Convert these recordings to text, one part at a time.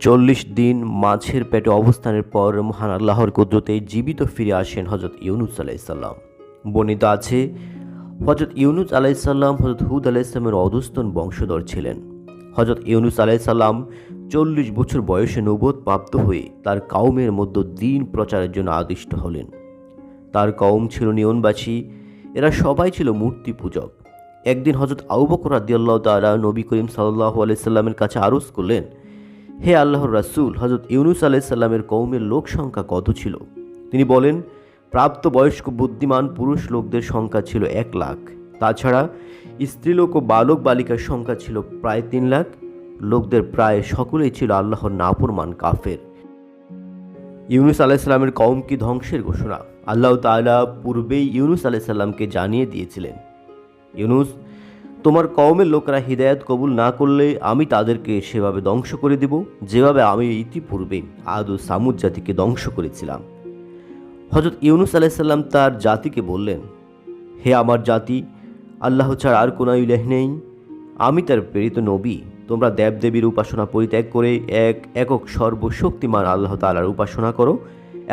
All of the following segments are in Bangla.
40 দিন মাছের পেটে অবস্থানের পর মহান আল্লাহর কুদরতে জীবিত ফিরে আসেন হজরত ইউনুস আলাইসাল্লাম। বর্ণিত আছে, হজরত ইউনুস আলাইসাল্লাম হজরত হুদ আলাইসাল্লামের অধস্তন বংশধর ছিলেন। হজরত ইউনুস আলাইসাল্লাম 40 বছর বয়সে নবুয়ত প্রাপ্ত হয়ে তার কওমের মধ্যে দ্বীন প্রচারের জন্য আদিষ্ট হলেন। তার কওম ছিল নিয়নবাসী, এরা সবাই ছিল মূর্তি পূজক। একদিন হজরত আবু বকর রাদিয়াল্লাহু তাআলা নবী করিম সাল্লাল্লাহু আলাইহি সাল্লামের কাছে আরজ করলেন, হে আল্লাহর রাসূল, হজরত ইউনুস আলাইসাল্লামের কওমের লোক সংখ্যা কত ছিল? তিনি বলেন, প্রাপ্তবয়স্ক বুদ্ধিমান পুরুষ লোকদের সংখ্যা ছিল 1 লাখ। তাছাড়া স্ত্রীলোক ও বালক বালিকার সংখ্যা ছিল প্রায় 3 লাখ। লোকদের প্রায় সকলেই ছিল আল্লাহর নাফরমান কাফের। ইউনুস আলাইসাল্লামের কওম কি ধ্বংসের ঘোষণা আল্লাহ তাআলা পূর্বেই ইউনুস আলাইসাল্লামকে জানিয়ে দিয়েছিলেন। ইউনুস, তোমার কওমের লোকেরা হিদায়াত কবুল না করলে আমি তাদেরকে সেভাবে ধ্বংস করে দেব, যেভাবে আমি ইতিপূর্বে আদ ও সামুদ জাতিকে ধ্বংস করেছিলাম। হজরত ইউনুস আলাইসাল্লাম তার জাতিকে বললেন, হে আমার জাতি, আল্লাহ ছাড়া আর কোনো ইলাহ নেই, আমি তার প্রেরিত নবী। তোমরা দেবদেবীর উপাসনা পরিত্যাগ করে একক সর্বশক্তিমান আল্লাহ তাআলার উপাসনা করো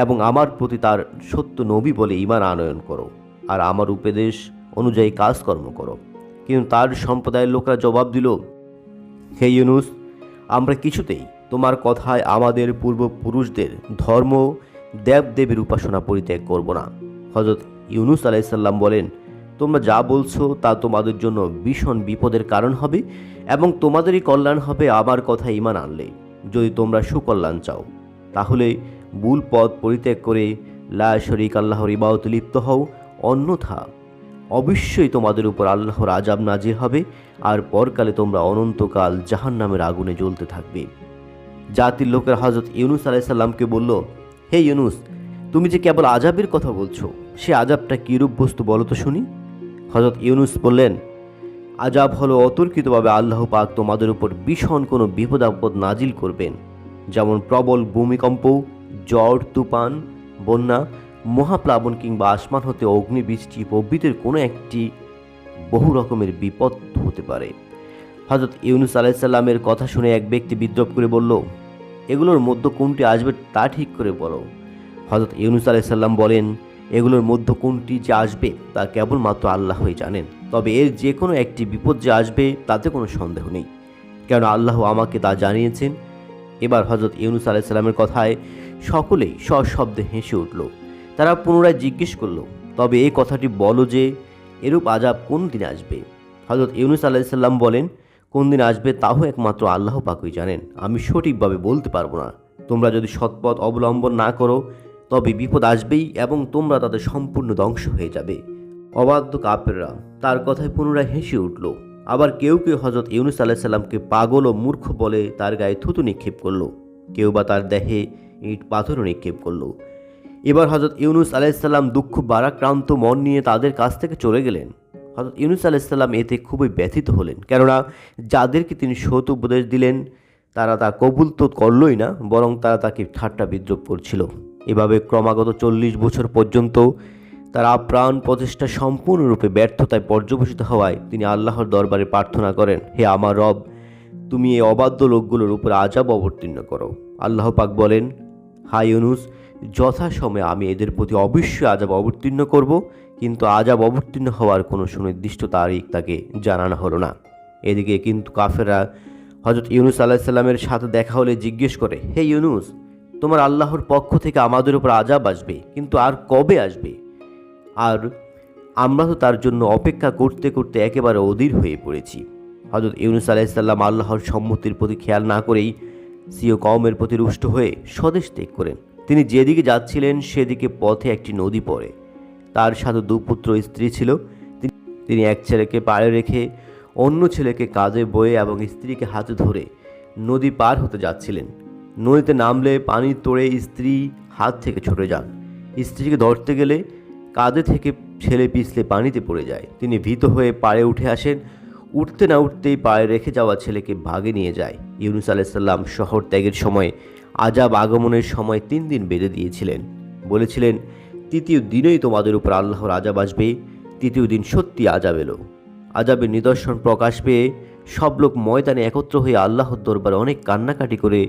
এবং আমার প্রতি তার সত্য নবী বলে ঈমান আনয়ন করো, আর আমার উপদেশ অনুযায়ী কাজকর্ম করো। কিন্তু তার সম্প্রদায়ের লোকরা জবাব দিল, হে ইউনুস, আমরা কিছুতেই তোমার কথায় আমাদের পূর্বপুরুষদের ধর্ম দেবদেবীর উপাসনা পরিত্যাগ করব না। হজরত ইউনুস আলাইসাল্লাম বলেন, তোমরা যা বলছো তা তোমাদের জন্য ভীষণ বিপদের কারণ হবে এবং তোমাদেরই কল্যাণ হবে আমার কথায় ঈমান আনলে। যদি তোমরা সুকল্যাণ চাও তাহলে ভুল পথ পরিত্যাগ করে লা শরীক আল্লাহর ইবাদতে লিপ্ত হও, অন্যথা অবশ্যই তোমাদের উপর আল্লাহর আযাব নাজির হবে আর পরকালে তোমরা অনন্তকাল জাহান্নামের আগুনে জ্বলতে থাকবে। জাতির লোকের হজরত ইউনুস আলাইসাল্লামকে বলল, হে ইউনুস, তুমি যে কেবল আযাবের কথা বলছো, সে আযাবটা কিরূপ বস্তু বলো তো শুনি। হজরত ইউনুস বললেন, আযাব হলো অতর্কিতভাবে আল্লাহ পাক তোমাদের উপর ভীষণ কোনো বিপদ আপদ নাজিল করবেন, যেমন প্রবল ভূমিকম্প, ঝড়, তুফান, বন্যা, মহাপ্লাবন কিংবা আসমান হতে অগ্নিবৃষ্টি প্রভৃতির কোনো একটি বহু রকমের বিপদ হতে পারে। হজরত ইউনুস আলাইসাল্লামের কথা শুনে এক ব্যক্তি বিদ্রূপ করে বলল, এগুলোর মধ্যে কোনটি আসবে তা ঠিক করে বলো। হজরত ইউনুস আলাইসাল্লাম বলেন, এগুলোর মধ্যে কোনটি যে আসবে তা কেবলমাত্র আল্লাহই জানেন, তবে এর যে কোনো একটি বিপদ যে আসবে তাতে কোনো সন্দেহ নেই, কেন আল্লাহ আমাকে তা জানিয়েছেন। এবার হজরত ইউনুস আলাইসাল্লামের কথায় সকলেই সশব্দে হেসে উঠল। তারা পুনরায় জিজ্ঞেস করল, তবে এই কথাটি বলো যে এরূপ আযাব কোন দিন আসবে। হজরত ইউনুস আলাইসাল্লাম বলেন, কোন দিন আসবে তাও একমাত্র আল্লাহ পাকই জানেন, আমি সঠিকভাবে বলতে পারবো না। তোমরা যদি সৎপথ অবলম্বন না করো তবে বিপদ আসবেই এবং তোমরা তাদের সম্পূর্ণ ধ্বংস হয়ে যাবে। অবাধ্য কাফেররা তার কথায় পুনরায় হেসে উঠল। আবার কেউ কেউ হজরত ইউনুস আলাইসাল্লামকে পাগল ও মূর্খ বলে তার গায়ে থুতু নিক্ষেপ করল, কেউ বা তার দেহে ইট পাথরও নিক্ষেপ করল। এবার হজরত ইউনুস আলাইসাল্লাম দুঃখ ভারাক্রান্ত মন নিয়ে তাদের কাছ থেকে চলে গেলেন। হজরত ইউনুস আলাইসাল্লাম এতে খুবই ব্যথিত হলেন, কেননা যাদেরকে তিনি সৎ উপদেশ দিলেন তারা তা কবুল তো করলই না, বরং তারা তাকে ঠাট্টা বিদ্রূপ করছিল। এভাবে ক্রমাগত 40 বছর পর্যন্ত তার আপ্রাণ প্রচেষ্টা সম্পূর্ণরূপে ব্যর্থতায় পর্যবসিত হওয়ায় তিনি আল্লাহর দরবারে প্রার্থনা করেন, হে আমার রব, তুমি এই অবাধ্য লোকগুলোর উপর আযাব অবতীর্ণ করো। আল্লাহ পাক বলেন, হায় ইউনুস, যথাসময়ে আমি এদের প্রতি অবশ্যই আযাব অবতীর্ণ করব, কিন্তু আযাব অবতীর্ণ হওয়ার কোনো সুনির্দিষ্ট তারিখ তাকে জানানো হলো না। এদিকে কিন্তু কাফেররা হজরত ইউনুস আলাইসাল্লামের সাথে দেখা হলে জিজ্ঞেস করে, হে ইউনুস, তোমার আল্লাহর পক্ষ থেকে আমাদের উপর আযাব আসবে, কিন্তু আর কবে আসবে? আর আমরা তো তার জন্য অপেক্ষা করতে করতে একেবারে অধীর হয়ে পড়েছি। হজরত ইউনুস আলাইসাল্লাম আল্লাহর সম্মতির প্রতি খেয়াল না করেই স্বীয় কওমের প্রতি রুষ্ট হয়ে স্বদেশ ত্যাগ করেন। তিনি যেদিকে যাচ্ছিলেন সেদিকে পথে একটি নদী পড়ে। তার সাথে 2 পুত্র স্ত্রী ছিল। তিনি এক ছেলেকে পাড়ে রেখে অন্য ছেলেকে কাঁধে বয়ে এবং স্ত্রীকে হাতে ধরে নদী পার হতে যাচ্ছিলেন। নদীতে নামলে পানির তোড়ে স্ত্রী হাত থেকে ছুটে যান। স্ত্রীকে ধরতে গেলে কাঁধে থেকে ছেলে পিছলে পানিতে পড়ে যায়। তিনি ভীত হয়ে পাড়ে উঠে আসেন। উঠতে না উঠতেই পাড়ে রেখে যাওয়া ছেলেকে ভাগে নিয়ে যায়। ইউনুস আলাইসাল্লাম শহর ত্যাগের সময় আযাব আগমনের সময় 3 দিন বেঁধে দিয়েছিলেন। বলেছিলেন, 3য় দিনেই তোমাদের উপর আল্লাহর আযাব আসবে। 3য় দিন সত্যি আযাব এলো। আযাবের নিদর্শন প্রকাশ পেয়ে সব লোক ময়দানে একত্র হয়ে আল্লাহর দরবারে অনেক কান্নাকাটি করে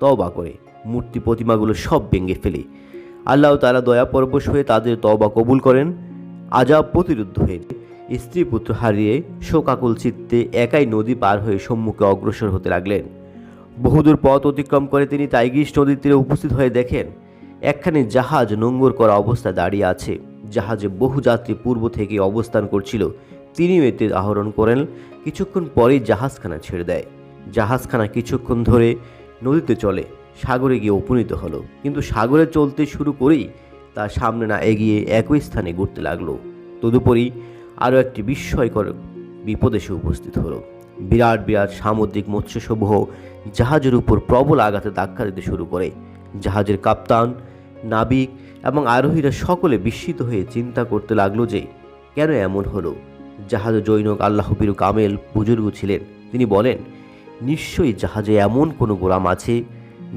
তওবা করে, মূর্তি প্রতিমাগুলো সব ভেঙে ফেলে। আল্লাহ তাআলা দয়াপরবশ হয়ে তাদের তওবা কবুল করেন। আযাব প্রতিরুদ্ধ হয়ে স্ত্রী পুত্র হারিয়ে শোকাকুল চিত্তে একাই নদী পার হয়ে সম্মুখে অগ্রসর হতে লাগলেন। বহুদূর পথ অতিক্রম করে তিনি টাইগ্রিস নদীর তীরে উপস্থিত হয়ে দেখেন একখানি জাহাজ নোঙর করা অবস্থায় দাঁড়িয়ে আছে। জাহাজে বহু যাত্রী পূর্ব থেকে অবস্থান করছিল। তিনিও এতে আহরণ করেন। কিছুক্ষণ পরেই জাহাজখানা ছেড়ে দেয়। জাহাজখানা কিছুক্ষণ ধরে নদীতে চলে, সাগরে গিয়ে উপনীত হলো। কিন্তু সাগরে চলতে শুরু করেই তার সামনে না এগিয়ে একই স্থানে ঘুরতে লাগলো। তদুপরি আরও একটি বিস্ময়কর বিপদ এসে উপস্থিত হলো। বিরাট বিরাট সামুদ্রিক মৎস্যসমূহ জাহাজের উপর প্রবল আঘাতে ধাক্কা দিতে শুরু করে। জাহাজের কাপ্তান, নাবিক এবং আরোহীরা সকলে বিস্মিত হয়ে চিন্তা করতে লাগলো যে কেন এমন হলো। জাহাজে জৈনক আল্লাহবীর কামেল বুজুর্গ ছিলেন। তিনি বলেন, নিশ্চয়ই জাহাজে এমন কোনো গোলাম আছে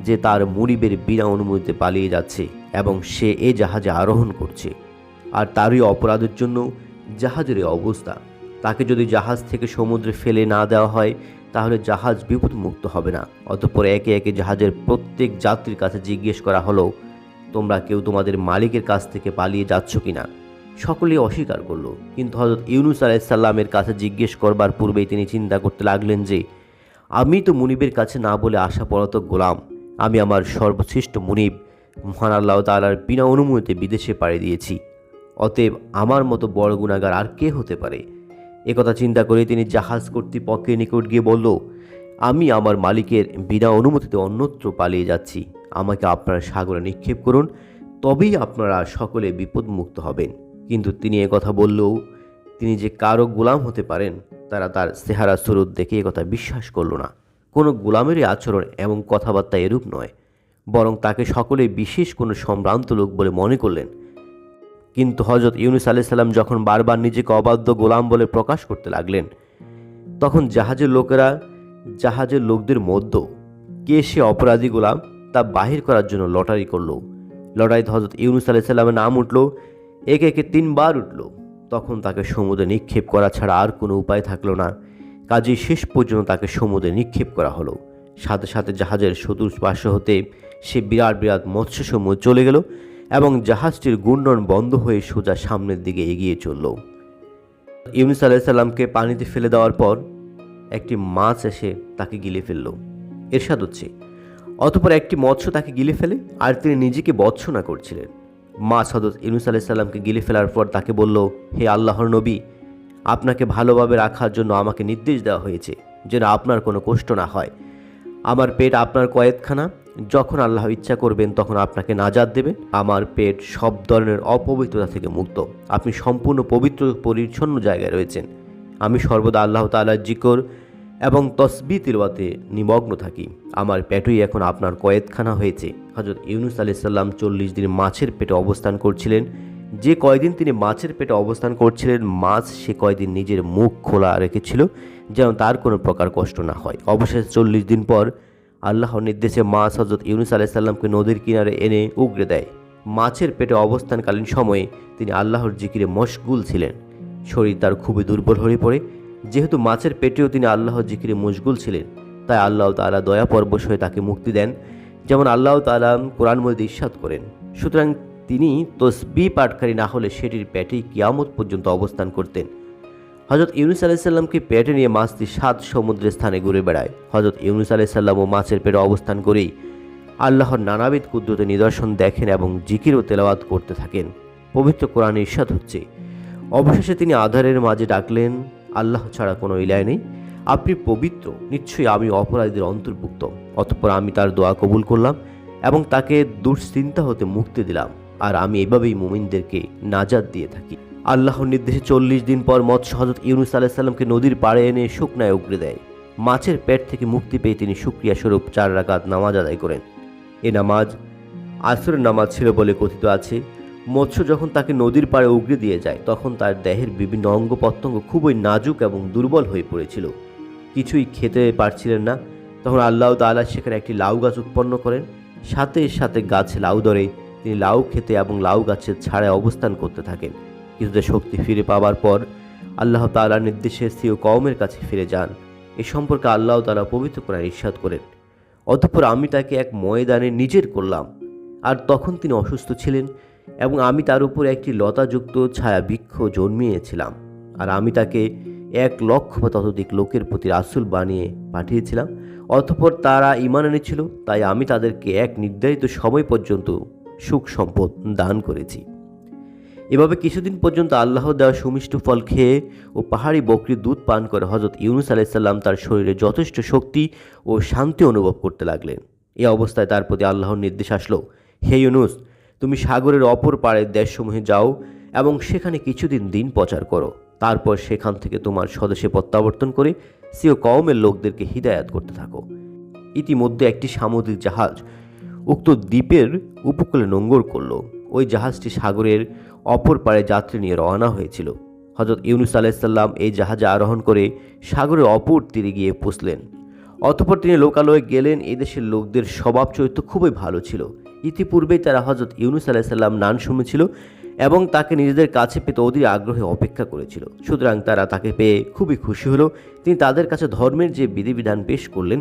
যে তার মুরিবের বিনা অনুমতিতে পালিয়ে যাচ্ছে এবং সে এ জাহাজে আরোহণ করছে, আর তারই অপরাধের জন্য জাহাজের এই অবস্থা। তাকে যদি জাহাজ থেকে সমুদ্রে ফেলে না দেওয়া হয় তাহলে জাহাজ বিপদমুক্ত হবে না। অতঃপর একে একে জাহাজের প্রত্যেক যাত্রীর কাছে জিজ্ঞেস করা হলো, তোমরা কেউ তোমাদের মালিকের কাছ থেকে পালিয়ে যাচ্ছ কিনা? সকলেই অস্বীকার করলো। কিন্তু হযরত ইউনুস আলাইহিসসালামের কাছে জিজ্ঞেস করবার পূর্বেই তিনি চিন্তা করতে লাগলেন যে আমি তো মুনিবের কাছে না বলে আশা পলাতক গোলাম। আমি আমার সর্বশ্রেষ্ঠ মুনিব মহান আল্লাহ তাআলার বিনা অনুমতিতে বিদেশে পাড়ি দিয়েছি। অতএব আমার মতো বড় গুনাহগার আর কে হতে পারে? একথা চিন্তা করে তিনি জাহাজ কর্তৃপক্ষের নিকট গিয়ে বলল, আমি আমার মালিকের বিনা অনুমতিতে অন্যত্র পালিয়ে যাচ্ছি। আমাকে আপনারা সাগরে নিক্ষেপ করুন, তবেই আপনারা সকলে বিপদমুক্ত হবেন। কিন্তু তিনি একথা বললেও তিনি যে কারো গোলাম হতে পারেন তারা তার চেহারা সুরত দেখে একথা বিশ্বাস করল না। কোনো গোলামেরই আচরণ এবং কথাবার্তা এরূপ নয়, বরং তাকে সকলে বিশেষ কোনো সম্ভ্রান্ত লোক বলে মনে করলেন। কিন্তু হযরত ইউনুস আলাইহিস সালাম যখন বারবার নিজেকে অবাধ্য গোলাম বলে প্রকাশ করতে লাগলেন, তখন জাহাজের লোকদের মধ্যে কে সে অপরাধী গোলাম তা বাহির করার জন্য লটারি করল। লটারিতে হযরত ইউনুস আলাইহিস সালামের নাম উঠল। একে একে 3 বার উঠল। তখন তাকে সমুদ্রে নিক্ষেপ করা ছাড়া আর কোনো উপায় থাকলো না। কাজেই শেষ পর্যন্ত তাকে সমুদ্রে নিক্ষেপ করা হলো। সাথে সাথে জাহাজের চতুষ্পার্শ্ব হতে সে বিরাট বিরাট মৎস্যসমূহ চলে গেল এবং জাহাজটির ঘূর্ণন বন্ধ হয়ে সোজা সামনের দিকে এগিয়ে চলল। ইউনুস আলাইহিস সালামকে পানিতে ফেলে দেওয়ার পর একটি মাছ এসে তাকে গিলে ফেলল। এরশাদ হচ্ছে, অতঃপর একটি মৎস্য তাকে গিলে ফেলে আর তিনি নিজেকে ভৎসনা করছিলেন। মাছ হযরত ইউনুস আলাইহিস সালামকে গিলে ফেলার পর তাকে বলল, হে আল্লাহর নবী, আপনাকে ভালোভাবে রাখার জন্য আমাকে নির্দেশ দেওয়া হয়েছে যেন আপনার কোনো কষ্ট না হয়। আমার পেট আপনার কয়েদখানা। যখন আল্লাহ ইচ্ছা করবেন তখন আপনাকে নাজাত দেবেন। আমার পেট সব ধরনের অপবিত্রতা থেকে মুক্ত। আপনি সম্পূর্ণ পবিত্র পরিচ্ছন্ন জায়গায় রয়েছেন। আমি সর্বদা আল্লাহ তাআলার জিকর এবং তসবিহ তিলাওয়াতে নিমগ্ন থাকি। আমার পেটই এখন আপনার কয়েদখানা হয়েছে। হযরত ইউনুস আলাইহিস সালাম 40 দিন মাছের পেটে অবস্থান করছিলেন। যে কয়দিন তিনি মাছের পেটে অবস্থান করছিলেন, মাছ সে কয়দিন নিজের মুখ খোলা রেখেছিল যেন তার কোনো প্রকার কষ্ট না হয়। অবশেষে 40 দিন পর আল্লাহর নির্দেশে মাছ হযরত ইউনুস আলাইহিস সালামকে নদীর কিনারে এনে উগড়ে দেয়। মাছের পেটে অবস্থানকালীন সময়ে তিনি আল্লাহর জিকিরে মশগুল ছিলেন। শরীর তার খুবই দুর্বল হয়ে পড়ে। যেহেতু মাছের পেটেও তিনি আল্লাহর জিকিরে মশগুল ছিলেন, তাই আল্লাহ তাআলা দয়া পরবশ হয়ে তাকে মুক্তি দেন, যেমন আল্লাহ তাআলা কোরআন মধ্যে ইরশাদ করেন। সুতরাং তিনি তসবিহ পাঠকারী না হলে সেটির পেটেই কিয়ামত পর্যন্ত অবস্থান করতেন। হযরত ইউনুস আলাইহিস সালামকে পেটে নিয়ে মাছটি 7 সমুদ্রের স্থানে ঘুরে বেড়ায়। হযরত ইউনুস আলাইহিস সালাম ও মাছের পেটে অবস্থান করেই আল্লাহর নানাবিধ কুদরতের নিদর্শন দেখেন এবং জিকির ও তেলাওয়াত করতে থাকেন। পবিত্র কোরআনে ইরশাদ হচ্ছে, অবশেষে তিনি আঁধারের মাঝে ডাকলেন, আল্লাহ ছাড়া কোনো ইলাহ নেই, আপনি পবিত্র, নিশ্চয়ই আমি অপরাধীদের অন্তর্ভুক্ত। অতঃপর আমি তার দোয়া কবুল করলাম এবং তাকে দুশ্চিন্তা হতে মুক্তি দিলাম, আর আমি এভাবেই মুমিনদেরকে নাজাত দিয়ে থাকি। আল্লাহর নির্দেশে 40 দিন পর মৎস্য হযরত ইউনুস আলাইহিস সালামকে নদীর পাড়ে এনে শুকনায় উগড়ে দেয়। মাছের পেট থেকে মুক্তি পেয়ে তিনি শুকরিয়া স্বরূপ 4 রাকাত নামাজ আদায় করেন। এ নামাজ আসরের নামাজ ছিল বলে কথিত আছে। মৎস্য যখন তাকে নদীর পাড়ে উগড়ে দিয়ে যায় তখন তার দেহের বিভিন্ন অঙ্গ প্রত্যঙ্গ খুবই নাজুক এবং দুর্বল হয়ে পড়েছিল, কিছুই খেতে পারছিলেন না। তখন আল্লাহ তাআলা সেখানে একটি লাউ গাছ উৎপন্ন করেন। সাথে সাথে গাছে লাউ ধরে তিনি লাউ খেতে এবং লাউ গাছের ছাড়ায় অবস্থান করতে থাকেন। কিছুটা শক্তি ফিরে পাওয়ার পর আল্লাহ তাআলার নির্দেশে স্ত্রী ও কওমের কাছে ফিরে যান। এ সম্পর্কে আল্লাহ তাআলা পবিত্র কোরআনে ইরশাদ করেন, অতঃপর আমি তাকে এক ময়দানে নিজের করলাম, আর তখন তিনি অসুস্থ ছিলেন এবং আমি তার উপর একটি লতাযুক্ত ছায়াবৃক্ষ জন্মিয়েছিলাম, আর আমি তাকে 1,00,000 বা ততোধিক লোকের প্রতি রাসূল বানিয়ে পাঠিয়েছিলাম। অতঃপর তারা ঈমান এনেছিল, তাই আমি তাদেরকে এক নির্ধারিত সময় পর্যন্ত সুখ সম্পদ দান করেছি। এভাবে কিছুদিন পর্যন্ত আল্লাহ দেওয়া সুমিষ্ট ফল খেয়ে ও পাহাড়ি বকরির দুধ পান করে হজরত ইউনুস আলাইসাল্লাম তার শরীরে যথেষ্ট শক্তি ও শান্তি অনুভব করতে লাগলেন। এই অবস্থায় তার প্রতি আল্লাহর নির্দেশ আসলো, হে ইউনুস, তুমি সাগরের অপর পাড়ের দেশসমূহে যাও এবং সেখানে কিছুদিন দিন প্রচার করো। তারপর সেখান থেকে তোমার স্বদেশে প্রত্যাবর্তন করে সিও কওমের লোকদেরকে হিদায়াত করতে থাকো। ইতিমধ্যে একটি সামুদ্রিক জাহাজ উক্ত দ্বীপের উপকূলে নোঙ্গর করল। ওই জাহাজটি সাগরের অপর পাড়ে যাত্রী নিয়ে রওনা হয়েছিল। হজরত ইউনুস আলাইসাল্লাম এই জাহাজে আরোহণ করে সাগরের অপর তীরে গিয়ে পৌঁছলেন। অতঃপর তিনি লোকালয়ে গেলেন। এই দেশের লোকদের স্বভাব চরিত্র খুবই ভালো ছিল। ইতিপূর্বেই তারা হজরত ইউনুস আলাইসাল্লাম নাম শুনেছিল এবং তাকে নিজেদের কাছে পেতে অধীর আগ্রহে অপেক্ষা করেছিল। সুতরাং তারা তাকে পেয়ে খুবই খুশি হলো। তিনি তাদের কাছে ধর্মের যে বিধিবিধান পেশ করলেন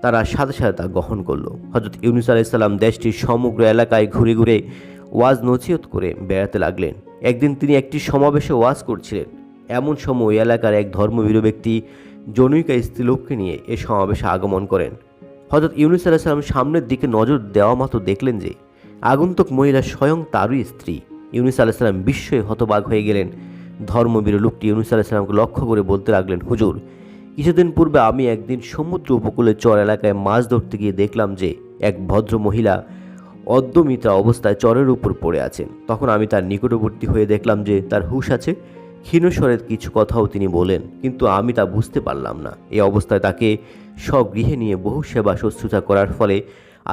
তারা সাথে সাথে তা গ্রহণ করল। হজরত ইউনুস আলাইসাল্লাম দেশটির সমগ্র এলাকায় ঘুরে ঘুরে ওয়াজ নসিহত করে বেড়াতে লাগলেন। একদিন তিনি একটি সমাবেশে ওয়াজ করছিলেন। এমন সময় ওই এলাকার এক ধর্মভীরু ব্যক্তি জনৈকা স্ত্রীলোককে নিয়ে এ সমাবেশে আগমন করেন। হজরত ইউনুস আলাইসাল্লাম সামনের দিকে নজর দেওয়া মাত্র দেখলেন যে আগন্তুক মহিলা স্বয়ং তারই স্ত্রী। ইউনুস আলাইসাল্লাম বিস্ময়ে হতবাক হয়ে গেলেন। ধর্মভীরু লোকটি ইউনুস আলাইসাল্লামকে লক্ষ্য করে বলতে লাগলেন, হুজুর, কিছুদিন পূর্বে আমি একদিন সমুদ্র উপকূলে চর এলাকায় মাছ ধরতে গিয়ে দেখলাম যে এক ভদ্র মহিলা অদ্যমিতা অবস্থায় চরের উপর পড়ে আছেন। তখন আমি তার নিকটবর্তী হয়ে দেখলাম যে তার হুঁশ আছে। ক্ষীণস্বরের কিছু কথাও তিনি বলেন, কিন্তু আমি তা বুঝতে পারলাম না। এই অবস্থায় তাকে স্বগৃহে নিয়ে বহু সেবা শুশ্রূষা করার ফলে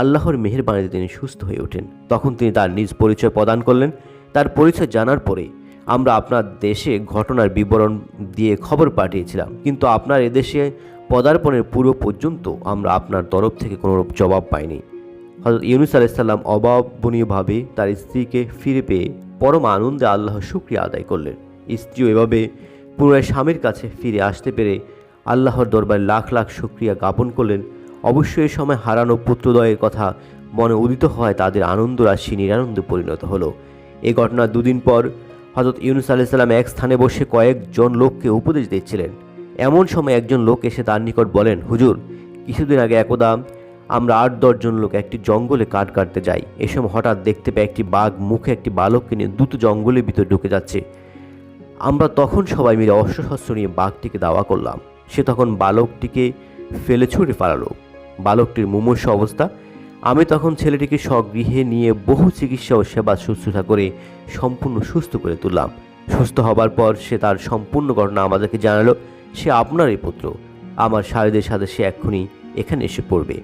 আল্লাহর মেহেরবানিতে তিনি সুস্থ হয়ে ওঠেন। তখন তিনি তার নিজ পরিচয় প্রদান করলেন। তার পরিচয় জানার পরে আমরা আপনার দেশে ঘটনার বিবরণ দিয়ে খবর পাঠিয়েছিলাম, কিন্তু আপনার এদেশে পদার্পণের পূর্ব পর্যন্ত আমরা আপনার তরফ থেকে কোনো জবাব পাইনি। হযরত ইউনুস আলাইহিসসালাম অভাবনীয়ভাবে তার স্ত্রীকে ফিরে পেয়ে পরম আনন্দে আল্লাহর শুকরিয়া আদায় করলেন। স্ত্রীও এভাবে পুনরায় স্বামীর কাছে ফিরে আসতে পেরে আল্লাহর দরবারে লাখ লাখ শুকরিয়া জ্ঞাপন করলেন। অবশ্যই এই সময় হারানো পুত্রদ্বয়ের কথা মনে উদিত হয় তাদের আনন্দ রাশি নিরানন্দে পরিণত হলো। এই ঘটনার দুদিন পর হযরত ইউনুস আলাইহিসসালাম এক স্থানে বসে কয়েকজন লোককে উপদেশ দিচ্ছিলেন। এমন সময় একজন লোক এসে তার নিকট বলেন, হুজুর, কিছুদিন আগে একদা আমরা 8-10 জন লোক একটি জঙ্গলে কাঠ কাটতে যাই। এ সময় হঠাৎ দেখতে পাই একটি বাঘ মুখে একটি বালককে নিয়ে দ্রুত জঙ্গলের ভিতরে ঢুকে যাচ্ছে। আমরা তখন সবাই মিলে অস্ত্রশস্ত্র নিয়ে বাঘটিকে দাওয়া করলাম। সে তখন বালকটিকে ফেলে ছুঁড়ে পালালো। বালকটির মুমূর্ষু অবস্থা। আমি তখন ছেলেটিকে স্বগৃহে নিয়ে বহু চিকিৎসা ও সেবা শুশ্রূষা করে সম্পূর্ণ সুস্থ করে তুললাম। সুস্থ হবার পর সে তার সম্পূর্ণ ঘটনা আমাদেরকে জানালো। সে আপনারই পুত্র। আমার সাহেদের সাথে সে এক্ষুনি এখানে এসে পড়বে।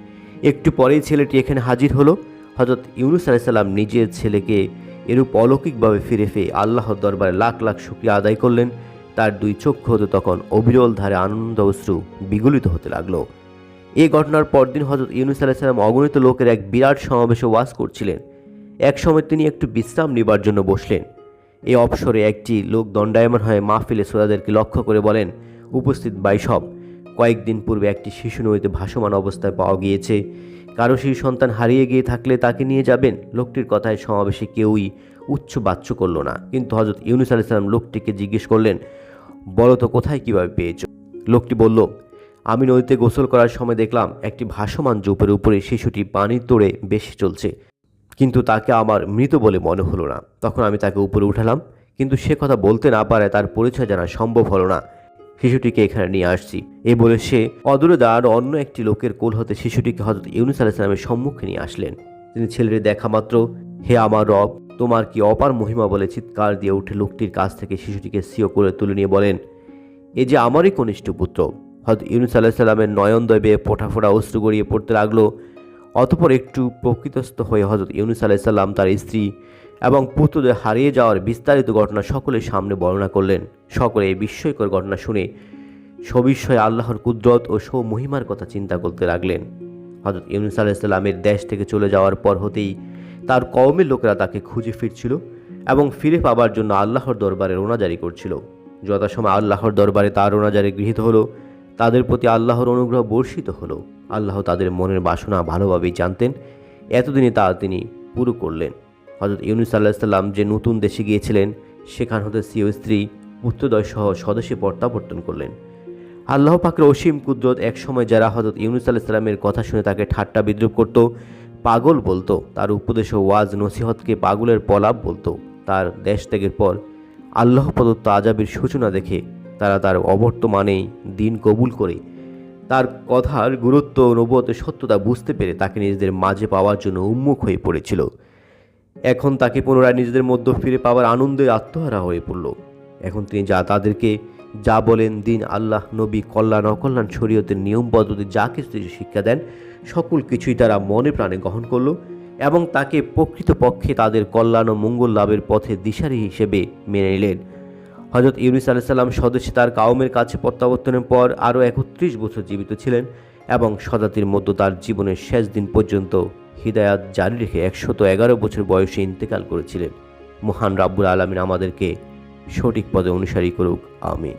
একটু পরেই ছেলেটি এখানে হাজির হলো। হযরত ইউনুস আলাইহিসসালাম নিজের ছেলেকে এরূপ অলৌকিকভাবে ফিরে পেয়ে আল্লাহর দরবারে লাখ লাখ শুকরিয়া আদায় করলেন। তার দুই চক্ষু হতে তখন অবিরল ধারে আনন্দ অশ্রু বিগলিত হতে লাগলো। এই ঘটনার পরদিন হযরত ইউনুস আলাইহিসসালাম অগণিত লোকের এক বিরাট সমাবেশে ওয়াজ করছিলেন। এক সময় তিনি একটু বিশ্রাম নেবার জন্য বসলেন। এই অবসরে একটি লোক দণ্ডায়মান হয়ে মাহফিলে শ্রোতাদেরকে লক্ষ্য করে বলেন, উপস্থিত বাইসব, কয়েকদিন পূর্বে একটি শিশু নদীতে ভাসমান অবস্থায় পাওয়া গিয়েছে। কারো শিশু সন্তান হারিয়ে গিয়ে থাকলে তাকে নিয়ে যাবেন। লোকটির কথায় সমাবেশে কেউই উচ্চ বাচ্য করল না, কিন্তু হযরত ইউনুস আলাইহিসসালাম লোকটিকে জিজ্ঞেস করলেন, বলো তো কোথায় কিভাবে পেয়েছ? লোকটি বলল, আমি নদীতে গোসল করার সময় দেখলাম একটি ভাসমান জোপের উপরে শিশুটি পানির তোড়ে বেশি চলছে, কিন্তু তাকে আমার মৃত বলে মনে হলো না। তখন আমি তাকে উপরে উঠালাম, কিন্তু সে কথা বলতে না পারে তার পরিচয় জানা সম্ভব হলো না। শিশুটিকে এখানে নিয়ে আসছি। এই বলে সে অদূরে দাঁড়ানো অন্য একটি লোকের কোল হতে শিশুটিকে হযরত ইউনুস আলাইহিসসালামের সম্মুখে নিয়ে আসলেন। তিনি ছেলেটি দেখা মাত্র, হে আমার রব, তোমার কি অপার মহিমা বলে চিৎকার দিয়ে উঠে লোকটির কাছ থেকে শিশুটিকে সিও করে তুলে নিয়ে বলেন, এ যে আমারই কনিষ্ঠ পুত্র। হযরত ইউনুস আলাইহিসসালামের নয়নদ্বয় বেয়ে ফোঁটা ফোঁটা অশ্রু গড়িয়ে পড়তে লাগলো। অতঃপর একটু প্রকৃতস্থ হয়ে হযরত ইউনুস আলাইহিসসালাম তার স্ত্রী এবং পুত্রদের হারিয়ে যাওয়ার বিস্তারিত ঘটনা সকলের সামনে বর্ণনা করলেন। সকলে এই বিস্ময়কর ঘটনা শুনে সবিস্ময়ে আল্লাহর কুদরত ও মহিমার কথা চিন্তা করতে লাগলেন। হযরত ইউনুস আলাইহিসসালামের দেশ থেকে চলে যাওয়ার পর হতেই তার কওমের লোকেরা তাকে খুঁজে ফিরছিল এবং ফিরে পাবার জন্য আল্লাহর দরবারে রোনা জারি করছিল। যথাসময় আল্লাহর দরবারে তার রোনা জারি গৃহীত হলো। তাদের প্রতি আল্লাহর অনুগ্রহ বর্ষিত হলো। আল্লাহ তাদের মনের বাসনা ভালোভাবেই জানতেন। এতদিনে তিনি পুরো করলেন। হযরত ইউনূস আলাইহিস সালাম যে নতুন দেশে গিয়েছিলেন, সেখান হতে স্বীয় স্ত্রী, পুত্রদ্বয় সহ স্বদেশে প্রত্যাবর্তন করলেন। আল্লাহ পাকের অসীম কুদরত। এক সময় যারা হযরত ইউনূস আলাইহিস সালামের কথা শুনে তাকে ঠাট্টা বিদ্রূপ করত, পাগল বলতো, তার উপদেশ ও ওয়াজ নসিহতকে পাগলের প্রলাপ বলতো, তার দেশ ত্যাগের পর আল্লাহ প্রদত্ত আযাবের সূচনা দেখে তারা তার অবর্তমানেই দিন কবুল করে তার কথার গুরুত্ব ও নবুয়তের সত্যতা বুঝতে পেরে তাকে নিজেদের মাঝে পাওয়ার জন্য উন্মুখ হয়ে পড়েছিল। এখন তাকে পুনরায় নিজেদের মধ্যে ফিরে পাওয়ার আনন্দে আত্মহারা হয়ে পড়ল। এখন তিনি তাদেরকে যা বলেন, দিন, আল্লাহ, নবী, কল্যাণ অকল্যাণ, শরীয়তের নিয়ম পদ্ধতি যা কিছু শিক্ষা দেন, সকল কিছুই তারা মনে প্রাণে গ্রহণ করল এবং তাকে প্রকৃতপক্ষে তাদের কল্যাণ ও মঙ্গল লাভের পথে দিশারি হিসেবে মেনে নিলেন। হযরত ইউনূস আলাইহিস সালাম স্বদেশে তার কওমের কাছে প্রত্যাবর্তনের পর আরও ৩১ বছর জীবিত ছিলেন এবং শতাব্দীর মধ্যে তার জীবনের শেষ দিন পর্যন্ত হিদায়াত জারি রেখে ১১১ বছর বয়সে ইন্তেকাল করেছিলেন। মহান রাব্বুল আলামিন আমাদেরকে সঠিক পথে অনুসারী করুক, আমিন।